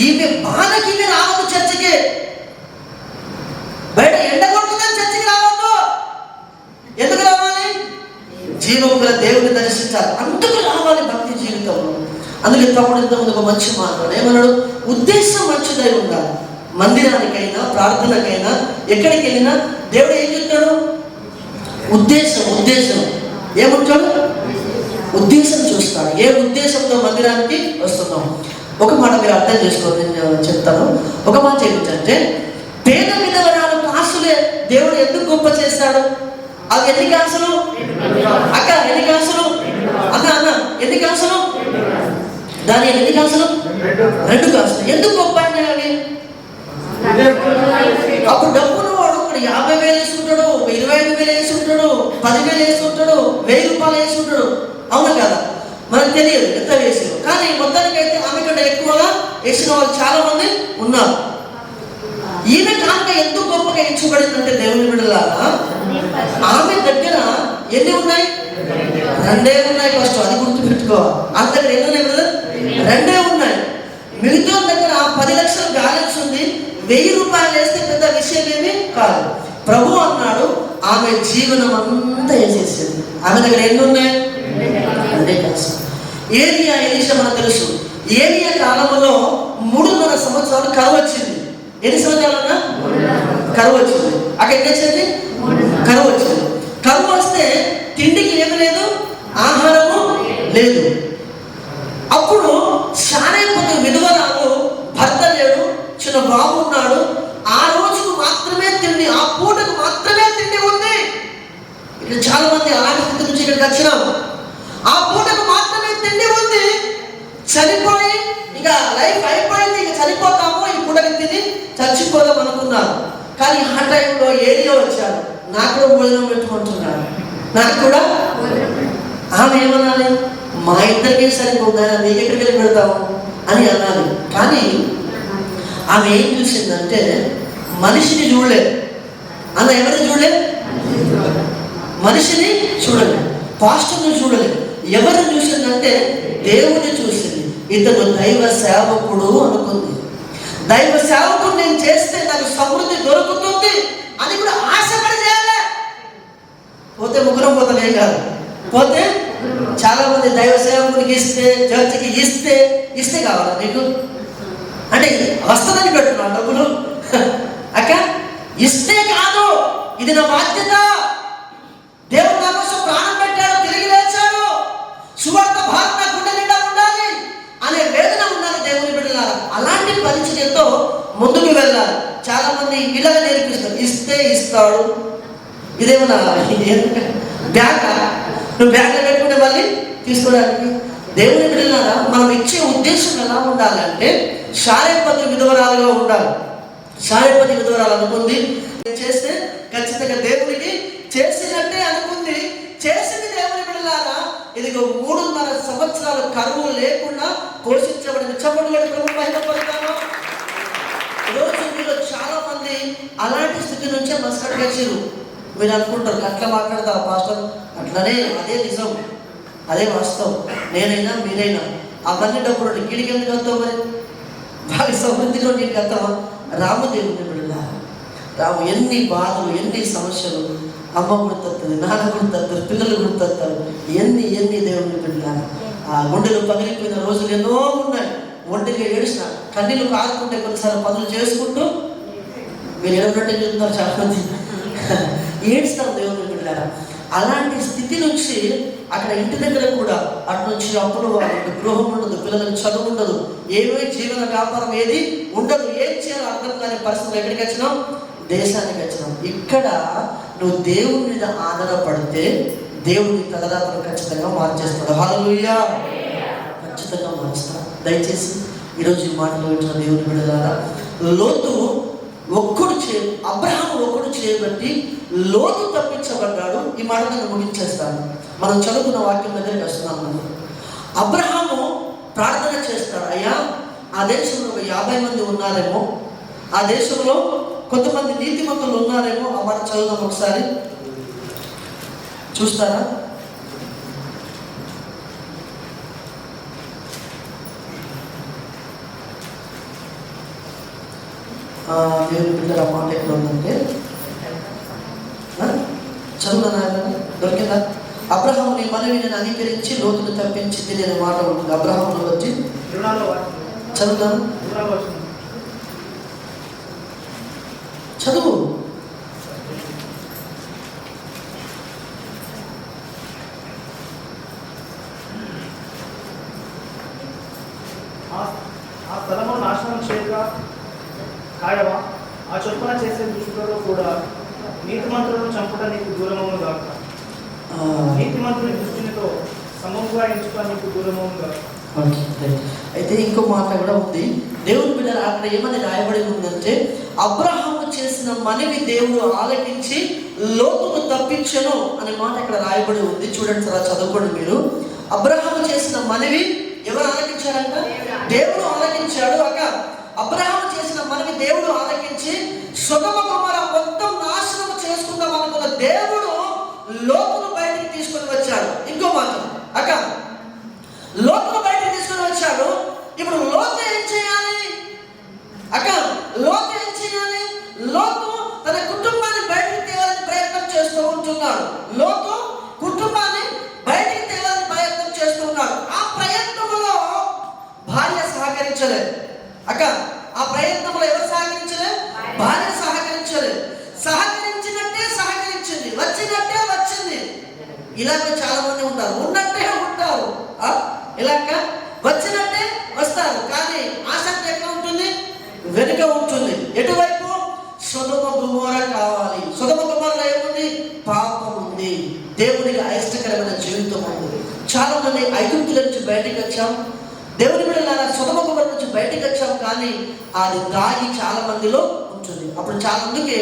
ఈమె బాధకి ఈమె రావద్దు చర్చికి, బయట ఎండ కొడుతుందని చర్చికి రావద్దు. ఎందుకు రావాలి? జీవం గల దేవుడిని దర్శించాలి, అందుకు రావాలి భక్తి జీవితంలో. అందుకే తమ్ముడు ఇంతకుముందు ఒక మంచి మాట ఏమన్నాడు, ఉద్దేశం మంచిదై ఉండాలి. మందిరానికైనా ప్రార్థనకైనా ఎక్కడికి వెళ్ళినా దేవుడు ఏం చెప్తాడు? ఉద్దేశం ఏముంటాడు? ఉద్దేశం చూస్తాడు. ఏ ఉద్దేశంతో మందిరానికి వస్తున్నాం. ఒక మాట మీరు అర్థం చేసుకోండి, నేను చెప్తాను. ఒక మాట ఏమిటంటే, పేద విధవరాలు కాసులే దేవుడు ఎందుకు గొప్ప చేస్తాడు? అవి ఎన్ని కాసులు అక్క? ఎన్ని కాసులు అన్న? ఎన్ని కాసులు? దాని ఎన్ని కాసులు? 2 కాసులు. ఎందుకు గొప్ప అంటే అవి? అప్పుడు డబ్బులు వాడు 50,000 వేసుకుంటాడు, 25,000 వేసుకుంటాడు, 10,000 వేసుకుంటాడు, 1000 రూపాయలు వేసుకుంటాడు. అవును కదా? మనకు తెలియదు ఎంత వేసారు, కానీ మొత్తానికైతే ఆమె కంటే ఎక్కువగా వేసిన వాళ్ళు చాలా మంది ఉన్నారు. ఈమె కానుక ఎందుకు గొప్పగా ఎంచబడిందంటే దేవుని బిడ్డలారా, ఆమె దగ్గర ఎన్ని ఉన్నాయి? 2 ఉన్నాయి. ఫస్ట్ అది గుర్తు పెట్టుకోవాలి. ఆమె దగ్గర ఎన్ని ఉన్నాయి బ్రదర్? 2 ఉన్నాయి. మిగతా దగ్గర 10 లక్షల బ్యాలెన్స్ ఉంది. 1000 రూపాయలు వేస్తే పెద్ద విషయం ఏమీ కాదు. ప్రభు అన్నాడు ఆమె జీవనం అంతా వేసేసింది. ఆమె దగ్గర ఎన్ని ఉన్నాయి? 2 కాసు. ఏలియా ఎలీషా మనకు తెలుసు. ఏలియా కాలంలో 3.5 సంవత్సరాలు కరువు వచ్చింది. ఎన్ని సంవత్సరాలన్నా కరువు వచ్చింది? అక్కడ ఏం వచ్చింది? కరువు వచ్చింది. కరువు వస్తే తిండికి ఏమి లేదు, ఆహారము లేదు. అప్పుడు శారేపతి విధవరాలు, భర్త లేడు, చిన్న బాబు ఉన్నాడు. ఆ రోజుకు మాత్రమే తిండి, ఆ పూటకు మాత్రమే తిండి ఉంది. ఇక్కడ చాలా మంది అలాంటి స్థితి నుంచి ఇక్కడికి వచ్చినాం. ఆ పూటకు మాత్రమే తిండి ఉంది. చనిపోయి ఇక లైఫ్ అయిపోయింది, ఇక చనిపోతాము, ఈ పూటకి తిని చచ్చిపోదాం అనుకున్నారు. కానీ ఆ టైంలో ఏరియా వచ్చారు, నాకు కూడా భోజనం పెట్టుకుంటున్నాడు, నాకు కూడా. ఆమె ఏమనాలి? మా ఇద్దరికే సరిపోదా, నీకు ఎక్కడికి వెళ్ళి పెడతాము అని అనాలి. కానీ ఆమె ఏం చూసిందంటే మనిషిని చూడలేదు. అన్న ఎవరిని చూడలేదు? మనిషిని చూడలేదు, పాస్టర్ని చూడలేదు. ఎవరిని చూసిందంటే దేవుని చూసింది. ఇతను దైవ సేవకుడు అనుకుంది. దైవ సేవకుడు నేను చేస్తే నాకు సమృద్ధి దొరుకుతుంది అని కూడా ఆశపడి చేయాలి. పోతే ముగ్గురం పోతలే కాదు, పోతే చాలా మంది దైవ సేవకుడికి ఇస్తే, చర్చికి ఇస్తే కావాలా నీకు అంటే వస్తుందని పెట్టున్నాను డబ్బులు. అక్క ఇస్తే కాదు, ఇది నా బాధ్యత. దేవుడు నా కోసం ప్రాణం పెట్టాడు, తిరిగి లేచాడు, సువార్త భారత నా గుండె నిండా ఉండాలి అనే వేదన ఉండాలి దేవుని బిడ్డలారా. అలాంటి పరిచర్యతో ముందుకు వెళ్ళాలి. చాలా మంది ఇలా నేర్పిస్తారు, ఇస్తే ఇస్తాడు. ఇదేమన్నా బ్యాగ్? నువ్వు బ్యాగ్లో పెట్టుకుంటే మళ్ళీ తీసుకోవడానికి. దేవుని బిడ్డలారా, మనం ఇచ్చే ఉద్దేశం ఎలా ఉండాలంటే శారేపతి విధవరాలుగా ఉండాలి. శారేపతి విధవరాలు అనుకుంది, చేస్తే ఖచ్చితంగా దేవునికి చేసినట్టే అనుకుంది. చేసింది. దేవుని బిడ్డలారా, ఇదిగో 3.5 సంవత్సరాలు కరువు లేకుండా పోషించబడింది. చెప్పండి ప్రభు మహిమపడతాను. ఈరోజు మీలో చాలా మంది అలాంటి స్థితి నుంచే మస్కట్కి వచ్చారు. మీరు అనుకుంటారు అట్లా మాట్లాడతారు పాస్టర్, అట్లనే, అదే నిజం, అదే వాస్తవం. నేనైనా మీరైనా అవన్నీ డబ్బులు ఇంటికి ఎందుకు వస్తావు? మరి వారి సమృద్ధిలో నీకు వస్తావా? రామదేవుని బిడ్డలా, రాము ఎన్ని బాధలు, ఎన్ని సమస్యలు, అమ్మ గుర్తొస్తుంది, నాన్న గుర్తొస్తారు, పిల్లలు గుర్తొస్తారు, ఎన్ని దేవుని బిడ్డలా. ఆ గుండెలు పగిలిపోయిన రోజులు ఎన్నో ఉన్నాయి. ఒంటిగా ఏడిసిన, కన్నీళ్ళు కాదుకుంటే కొన్నిసార్లు పనులు చేసుకుంటూ, మీరు ఏమంటే చెప్తున్నారు చాలా మంది, ఏడుస్తారు దేవుని బిడ్డలారా. అలాంటి స్థితి నుంచి అక్కడ ఇంటి దగ్గర కూడా అటు నుంచి అప్పుడు వాళ్ళకి గృహం ఉండదు, పిల్లలకు చదువు ఉండదు, ఏమీ జీవన వ్యాపారం ఏది ఉండదు. ఏం చేయాలో అర్థం కాని పరిస్థితులు ఎక్కడికి వచ్చినాం? దేశానికి వచ్చినాం. ఇక్కడ నువ్వు దేవుని మీద ఆధారపడితే దేవుని తలరాతను ఖచ్చితంగా మార్చేస్తాడు. హల్లెలూయా, ఖచ్చితంగా మారుస్తాడు. దయచేసి ఈరోజు ఈ మాటలు వింటున్న దేవుని బిడ్డలారా, లోతు అబ్రహాము ఒక్కడు చేయబట్టి లోతు తప్పించబడ్డాడు. ఈ మాట నేను ముగించేస్తాను. మనం చదువుకున్న వాక్యం దగ్గరికి వస్తున్నాము. అబ్రహాము ప్రార్థన చేస్తాడు, అయ్యా ఆ దేశంలో 50 మంది ఉన్నారేమో, ఆ దేశంలో కొంతమంది నీతిమంతులు ఉన్నారేమో. ఆ మాట చదువుదాం ఒకసారి, చూస్తారా? దేవుని బిడ్డల మాట ఎక్కడ ఉందంటే, చదువునా దొరికిందా? అబ్రహాము నీ మనవి నేను అంగీకరించి లోతును తప్పించి తినే మాట ఉంటుంది. అబ్రహామును వచ్చి చదువుతాను, చదువు. ఆ స్థలము నాశనం చేయక కాయవా, ఆ చొప్పున చేసే దృష్టిలో కూడా నీతిమంతులను చంపుట నీకు దూరమవును గాక. నీతిమంతుని దృష్టినితో సమముగా ఎంచుట నీకు దూరమవును గాక. అయితే ఇంకో మాట కూడా ఉంది. దేవుని బిడ్డ అక్కడ ఏమని రాయబడి ఉందంటే, అబ్రహాము చేసిన మనవి దేవుడు ఆలకించి లోతును తప్పించను అనే మాట ఇక్కడ రాయబడి ఉంది. చూడండి సార్, చదువుకోండి మీరు. అబ్రహాము చేసిన మనవి ఎవరు ఆలకించారంట? దేవుడు ఆలకించాడు. అబ్రహాము చేసిన మనవి దేవుడు ఆలకించి సొదొమ గొమొర్రా మొత్తం నాశనం చేసుకుందాం అనుకున్న దేవుడు లోతును బయటికి తీసుకొని వచ్చాడు. ఇంకో మాట లోతును బయటికి తీసుకొని వచ్చాడు. ఇప్పుడు లోతు ఏం చేయాలి? లోతు ఏం చేయాలి? లోతు తన కుటుంబాన్ని బయటికి తేవాలని ప్రయత్నం చేస్తూ ఉంటున్నాడు. లోతు కుటుంబాన్ని బయటికి తేవాలని ప్రయత్నం చేస్తున్నాడు. ఆ ప్రయత్నంలో భార్య సహకరించలేదు. ఆ ప్రయత్నంలో ఎవరు సహకరించలేదు? భార్య సహకరించలేదు. ఇలాగ చాలా మంది ఉంటారు, ఉన్నట్టే ఉంటారు. ఇలాగ వచ్చినట్టే వస్తారు, కానీ ఆసక్తి ఎక్కడ ఉంటుంది? వెనుక ఉంటుంది. ఎటువైపు? సొదొమ గొమొర కావాలి. సొదొమ గొమొరలో ఏముంది? పాపం ఉంది, దేవునికి అయిష్టకరమైన జీవితం ఉంది. చాలా మంది ఐగుప్తుల నుంచి బయటకు వచ్చాం, దేవుని బిడ్డలారా సొదొమ గొమొర నుంచి బయటకు వచ్చాం, కానీ అది దాగి చాలా మందిలో ఉంటుంది. అప్పుడు చాలా మందికి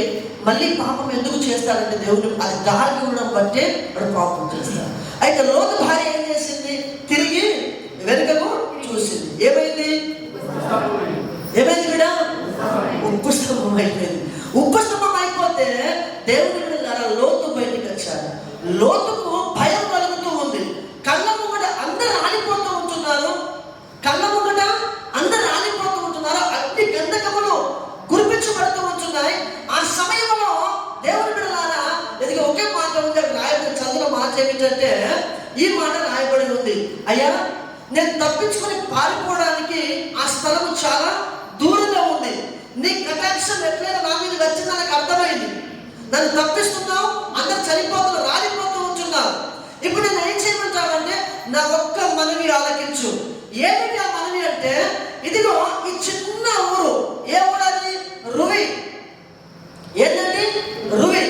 మళ్ళీ పాపం ఎందుకు చేస్తారంటే దేవుని అది దాగి ఉండడం బట్టే వాడు పాపం చేస్తారు. అయితే లోతు భార్య ఏం చేసింది? తిరిగి వెనుకకు చూసింది. ఏమైంది? ఏమైంది బిడ్డ? ఉప్పు స్తంభం అయిపోయింది. ఉప్పు స్తంభం అయిపోతే దేవుని బిడ్డలారా లోతు బయటికి వచ్చాడు. లోతుకు భయం కలుగుతూ ఉంది. కళ్ళ ముంగట అందరు రాలిపోతూ ఉంటున్నారు, కళ్ళ ముంగట అందరు రాలిపోతూ ఉంటున్నారు, అగ్ని గంధకములు కురిపించబడుతూ ఉంటున్నాయి. ఆ సమయంలో దేవుని బిడ్డలారా ఇది ఒకే మాట ఉంది, రాయబడి చదువుల మాట ఏమిటంటే ఈ మాట రాయబడి ఉంది, అయ్యా నేను తప్పించుకొని పారిపోవడానికి ఆ స్థలము చాలా దూరంగా ఉంది. నీ కటాక్షం ఎట్లయినా నా మీద వచ్చింది, నాకు అర్థమైంది. నన్ను తప్పిస్తున్నావు, అందరు చనిపోతూ రాలిపోతూ ఉంటున్నావు. ఇప్పుడు నేను ఏం చేయమంటానంటే నా ఒక్క మనవి ఆలకించు. ఏమిటి ఆ మనవి అంటే, ఇదిగో ఈ చిన్న ఊరు, ఏ ఊరు అది? రువి. ఏంటండి? రువి.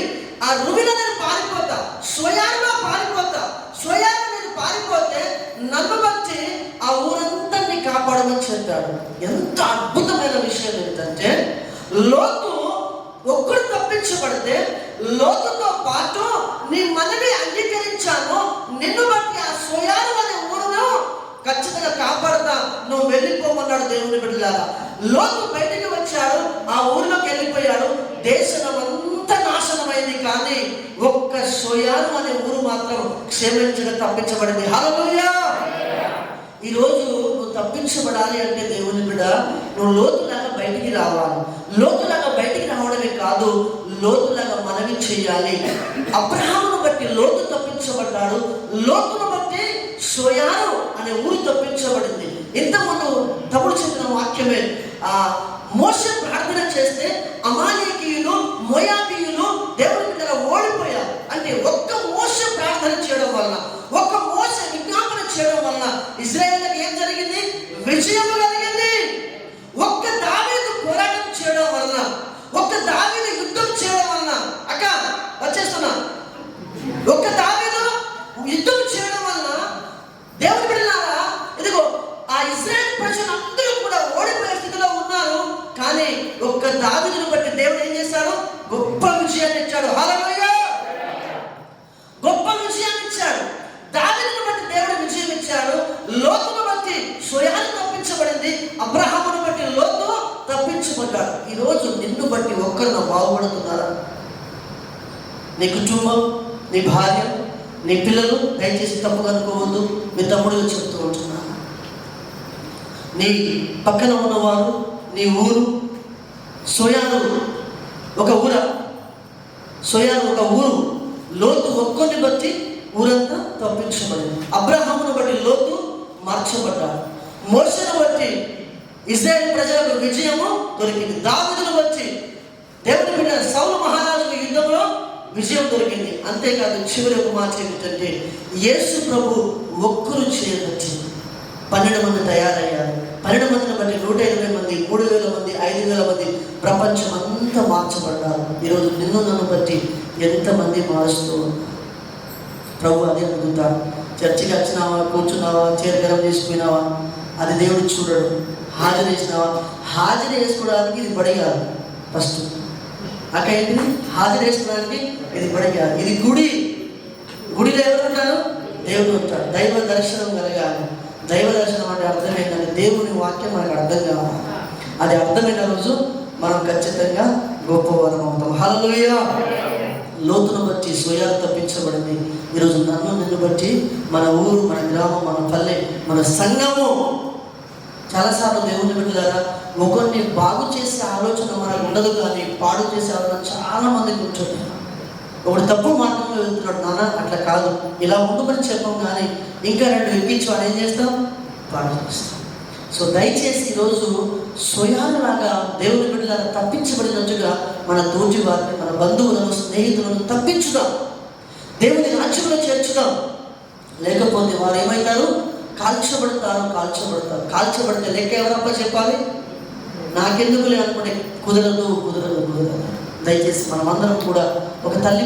ఆ రువిలో నేను పారిపోతా, స్వయాల్లో పారిపోతా. స్వయాన్ని నేను పారిపోతే నన్ను బట్టి ఆ ఊరంతా కాపాడమని చెప్పాడు. ఎంత అద్భుతమైన విషయం ఏంటంటే, లోతు ఒక్కడు తప్పించబడితే లోతుతో పాటు నీ మనవి అంగీకరించాను, నిన్ను బట్టి ఆ సోయారు అనే ఊరును ఖచ్చితంగా కాపాడతా, నువ్వు వెళ్ళిపోమన్నాడు దేవుని బిడ్డలారా. లోతు బయటికి వచ్చాడు, ఆ ఊరిలోకి వెళ్ళిపోయాడు. దేశం అంతా నాశనమైంది, కానీ ఒక్క సోయారు అనే ఊరు మాత్రం క్షేమించగా తప్పించబడింది. హల్లెలూయా. ఈరోజు నువ్వు తప్పించబడాలి అంటే దేవుని బిడ్డ నువ్వు లోతులాగా బయటికి రావాలి. లోతులాగా బయటికి రావడమే కాదు, లోతులాగా మనవి చేయాలి. అబ్రహామును బట్టి లోతు తప్పించబడ్డాడు, లోతును బట్టి సోయారు అనే ఊరు తప్పించబడింది. ఇంతకుముందు తమ్ముడు చెప్పిన వాక్యమే, మోషే ప్రార్థన చేస్తే అమాలేకీయులు మోయాబీయులు దేవుని మీద ఓడిపోయారు. అంటే ఒక్క మోషే ప్రార్థన చేయడం వల్ల, ఒక్క మోషే విజ్ఞాపన చేయడం వల్ల ఇశ్రాయేలుకి ఏం జరిగింది? విజయం కలిగింది. ఒక్క దావీదు పోరాటం చేయడం వలన, ఒక్క దావీదు యుద్ధం చేయడం వలన, అక్క వచ్చేస్తున్నా, ఒక్క దావీదు యుద్ధం చేయడం వలన దేవుని బిడ్డలారా ఇదిగో ఆ ఇశ్రాయేలు ప్రజలందరూ కూడా ఓడిపోయే స్థితిలో ఉన్నారు. కానీ ఒక్క దావీదును బట్టి దేవుడు ఏం చేశాడు? గొప్ప విజయాన్ని ఇచ్చాడు. హల్లెలూయా. గొప్ప విజయాన్ని ఇచ్చాడు. దావీదును బట్టి దేవుడు విజయం ఇచ్చాడు. లోతును బట్టి సోయారు తప్పించబడింది, అబ్రహామును బట్టి లోతు తప్పించబడ్డాడు. ఈరోజు నిన్ను బట్టి ఒక్కరు బాగుపడుతున్నారా? నీ కుటుంబం, నీ భార్య, నీ పిల్లలు, దయచేసి తప్పుగా అనుకోవద్దు, మీ తమ్ముడుగా చెప్తూ ఉంటున్నారు. నీ పక్కన ఉన్నవారు, నీ ఊరు, సోయారు ఒక ఊరా? సోయారు ఒక ఊరు. లోతు ఒక్కరిని బట్టి ఊరంతా తప్పించబడింది. అబ్రహామును బట్టి లోతు మార్చబడ్డాడు. మోషేను బట్టి ఇశ్రాయేలు ప్రజలకు విజయము దొరికింది. దావీదును బట్టి దేవుని బిడ్డ సౌలు మహారాజుకు యుద్ధంలో విజయం దొరికింది. అంతేకాదు చివరి ఒక మాట ఏమిటంటే, యేసు ప్రభు ఒక్కరు చేయబట్టి 12 మంది తయారయ్యారు. 12 మందిని బట్టి 120 మంది, 3000 మంది, 5000 మంది ప్రపంచం అంతా మార్చబడ్డారు. ఈరోజు నిన్ను నన్ను బట్టి ఎంతమంది మారుస్తూ ప్రభు అదే అడుగుతాడు. చర్చికి వచ్చినావా, కూర్చున్నావా, చీరగరం చేసుకున్నావా, అది దేవుడు చూడడు. హాజరు చేసినావా, హాజరు చేసుకోవడానికి ఇది బడిగారు. ఫస్ట్ అక్కడ ఏంటిది? హాజరు చేసుకోవడానికి ఇది బడిగారు. ఇది గుడి. గుడిలో ఎవరు ఉంటారు? దేవుడు ఉంటాడు. దైవ దర్శనం కలగాలి. దైవ దర్శనం అంటే అర్థం ఏంటంటే దేవుని వాక్యం మనకు అర్థం కావాలి. అది అర్థమైన రోజు మనం ఖచ్చితంగా గొప్పవారం అవుతాం. హల్లెలూయా. లోతును బట్టి సోయారు తప్పించబడింది. ఈరోజు నన్ను నిన్ను బట్టి మన ఊరు, మన గ్రామం, మన పల్లె, మన సంఘము. చాలాసార్లు దేవుని బిడ్డలారా ఒకరిని బాగు చేసే ఆలోచన మనకు ఉండదు, కానీ పాడు చేసే ఆలోచన చాలా మందికి ఉంటుంది. ఒకడు తప్పు మార్గంలో వెళ్తున్నాడు, నాన్న అట్లా కాదు, ఇలా ఉండమని చెప్పాం, కానీ ఇంకా 2 ఎక్కించి వాడు ఏం చేస్తాం? పాడు చేస్తాం. సో దయచేసి ఈరోజు సోయారులాగా దేవుని బిడ్డలారా తప్పించబడినట్టుగా మన తోటి వారిని, మన బంధువులను, స్నేహితులను తప్పించుదాం. దేవుని రాజ్యం రక్షణలో చేర్చుదాం. లేకపోతే వారు ఏమవుతారు? కాల్చబడితే లెక్క ఎవరప్ప చెప్పాలి? నాకెందుకులే అనుకుంటే కుదరదు. దయచేసి మనమందరం కూడా ఒక తల్లి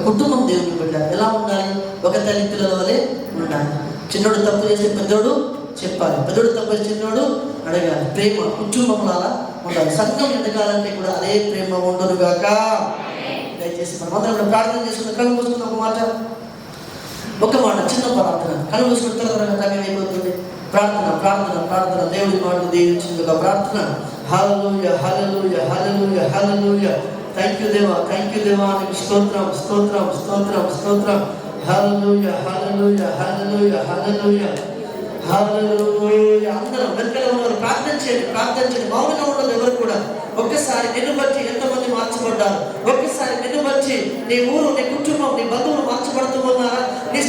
కుటుంబం దేవుని బిడ్డ ఎలా ఉండాలి? ఒక తల్లి పిల్లల వలె ఉండాలి. చిన్నోడు తప్పు చేస్తే పెద్దోడు చెప్పాలి, పెద్దోడు తప్పు చేసి చిన్నోడు అడగాలి. ప్రేమ కుటుంబంలాగా ఉండాలి. సంఘం ఎదగాలంటే కూడా అదే ప్రేమ ఉండదుగాక. దయచేసి మనమందరం కూడా ప్రార్థన చేసుకున్న కళ్ళు మూసుకున్న ఒక మాట చిన్న ప్రార్థన. కళ్ళు మూసుకున్న త్వరగా సమయం అయిపోతుంది. ప్రార్థన దేవుడి మాట దీవించిందిగా ప్రార్థన. హల్లెలూయా హల్లెలూయా హల్లెలూయా హల్లెలూయా. థ్యాంక్ యూ దేవా నీకు స్తోత్రం. హల్లెలూయా హల్లెలూయా హల్లెలూయా హల్లెలూయా హల్లెలూయా. అందరం వెనకాల ఉన్నారు, ప్రార్థన చేయండి. మౌనంగా ఉండదు ఎవరు కూడా. ఒక్కసారి నిన్ను బట్టి ఎంతమంది మార్చబడ్డారు? ఒక్కసారి నిన్ను బట్టి నీ ఊరు, నీ కుటుంబం, నీ బంధువులు మార్చబడుతూ ఉన్నారా? నీ